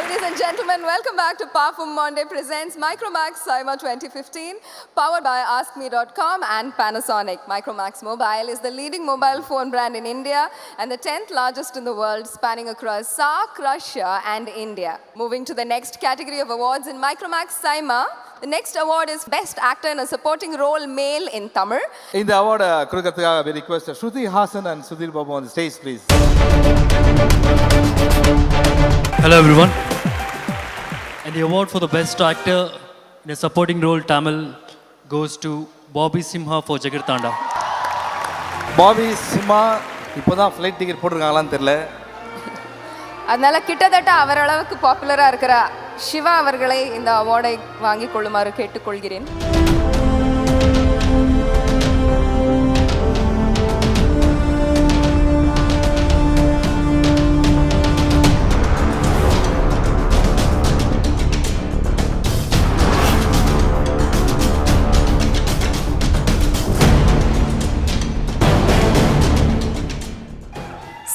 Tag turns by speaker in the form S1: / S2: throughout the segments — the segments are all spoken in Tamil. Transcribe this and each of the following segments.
S1: Ladies and gentlemen, welcome back to Parfum Monday presents Micromax Saima 2015, powered by AskMe.com and Panasonic. Micromax Mobile is the leading mobile phone brand in India and the 10th largest in the world, spanning across SAARC, Russia and India. Moving to the next category of awards in Micromax Saima, the next award is Best Actor in a Supporting Role Male in Tamil.
S2: In the award, we request Shruti Hassan and Sudhir Babu on the stage, please.
S3: Hello everyone. And the award for the Best Actor in a Supporting Role Tamil goes to Bobby Simha for Jagarthanda.
S2: Bobby Simha, இப்போதான் ஃப்ளைட் டிக்கெட் போட்டிருக்காங்களான்னு தெரியல.
S1: அதனால கிட்டத்தட்ட அவர் அளவுக்கு பாப்புலரா இருக்கிற சிவா அவர்களை இந்த அவார்டை வாங்கிக் கொள்ளுமாறு கேட்டுக்கொள்கிறேன்.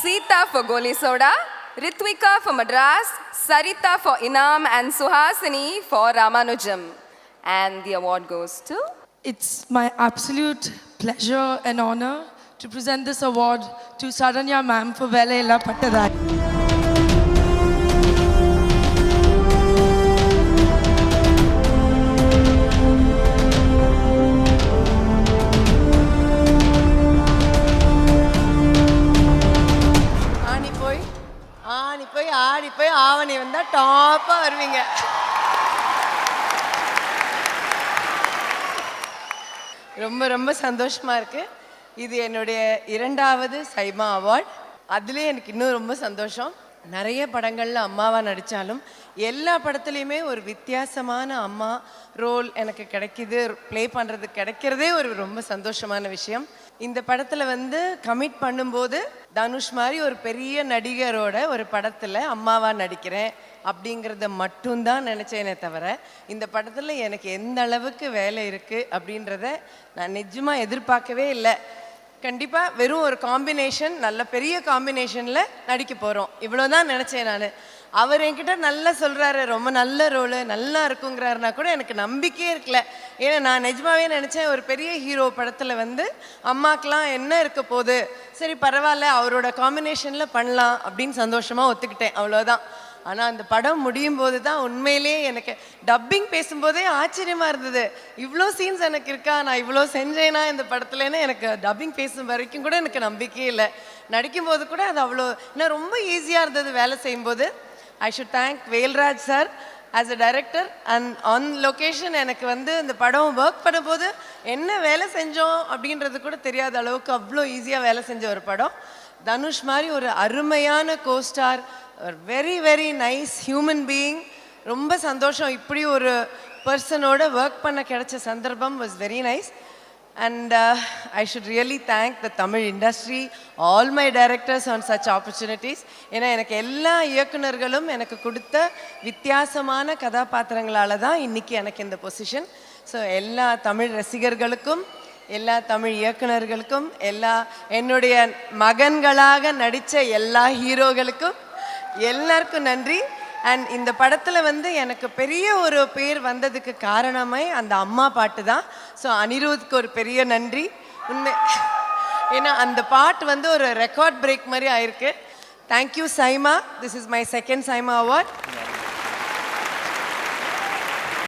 S1: Sita for Goli Soda, Ritvika for Madras, Sarita for Inam and Suhasini for Ramanujam. And the award goes to...
S4: It's my absolute pleasure and honor to present this award to Saranya ma'am for Velayilla Pattadai.
S5: ஆடி போய் ஆவணி வந்தா டாப்பா வருவீங்க. ரொம்ப ரொம்ப சந்தோஷமா இருக்கு. இது என்னுடைய 2வது சைமா அவார்ட். அதுலேயே எனக்கு இன்னும் ரொம்ப சந்தோஷம். நிறைய படங்களில் அம்மாவா நடித்தாலும் எல்லா படத்துலையுமே ஒரு வித்தியாசமான அம்மா ரோல் எனக்கு கிடைக்கிது, ப்ளே பண்ணுறது கிடைக்கிறதே ஒரு ரொம்ப சந்தோஷமான விஷயம். இந்த படத்தில் கமிட் பண்ணும்போது தனுஷ் மாதிரி ஒரு பெரிய நடிகரோட ஒரு படத்தில் அம்மாவா நடிக்கிறேன் அப்படிங்கிறத மட்டும்தான் நினச்சேனே தவிர இந்த படத்தில் எனக்கு எந்த அளவுக்கு வேலை இருக்குது அப்படின்றத நான் நிஜமாக எதிர்பார்க்கவே இல்லை. கண்டிப்பாக வெறும் ஒரு காம்பினேஷன், நல்ல பெரிய காம்பினேஷனில் நடிக்க போகிறோம், இவ்வளோதான் நினச்சேன் நான். அவர் என்கிட்ட நல்லா சொல்கிறாரு, ரொம்ப நல்ல ரோலு, நல்லா இருக்குங்கிறாருனா கூட எனக்கு நம்பிக்கையே இருக்கல. ஏன்னா நான் நிஜமாவே நினச்சேன் ஒரு பெரிய ஹீரோ படத்தில் அம்மாக்கெலாம் என்ன இருக்க போகுது, சரி பரவாயில்ல அவரோட காம்பினேஷனில் பண்ணலாம் அப்படின்னு சந்தோஷமாக ஒத்துக்கிட்டேன், அவ்வளோதான். ஆனால் அந்த படம் முடியும் போது தான் உண்மையிலேயே எனக்கு டப்பிங் பேசும்போதே ஆச்சரியமாக இருந்தது. இவ்வளோ சீன்ஸ் எனக்கு இருக்கா, நான் இவ்வளோ செஞ்சேனா இந்த படத்துலன்னு எனக்கு டப்பிங் பேசும் வரைக்கும் கூட எனக்கு நம்பிக்கையே இல்லை. நடிக்கும்போது கூட அது அவ்வளோ இன்னும் ரொம்ப ஈஸியாக இருந்தது வேலை செய்யும்போது. I should thank Velraj sir as a director and on location. எனக்கு இந்த படம் ஒர்க் பண்ணும்போது என்ன வேலை செஞ்சோம் அப்படின்றது கூட தெரியாத அளவுக்கு அவ்வளோ ஈஸியாக வேலை செஞ்ச ஒரு படம். தனுஷ் மாதிரி ஒரு அருமையான co-star, very very nice human being. ரொம்ப சந்தோஷம், இப்படி ஒரு பர்சனோட ஒர்க் பண்ண கிடைச்ச சந்தர்ப்பம் was very nice. And I should really thank the Tamil industry, all my directors on such opportunities. ஏன்னா எனக்கு எல்லா இயக்குநர்களும் எனக்கு கொடுத்த வித்தியாசமான கதாபாத்திரங்களால் தான் இன்றைக்கி எனக்கு இந்த பொசிஷன். ஸோ எல்லா தமிழ் ரசிகர்களுக்கும், எல்லா தமிழ் இயக்குநர்களுக்கும், எல்லா என்னுடைய மகன்களாக நடித்த எல்லா ஹீரோகளுக்கும் எல்லாருக்கும் நன்றி. அண்ட் இந்த படத்தில் எனக்கு பெரிய ஒரு பேர் வந்ததுக்கு காரணமே அந்த அம்மா பாட்டு தான். ஸோ அனிருத்துக்கு ஒரு பெரிய நன்றி உண்மை. ஏன்னா அந்த பாட்டு ஒரு ரெக்கார்ட் பிரேக் மாதிரி ஆயிருக்கு. Thank you SIMA, this is my 2nd SIMA award.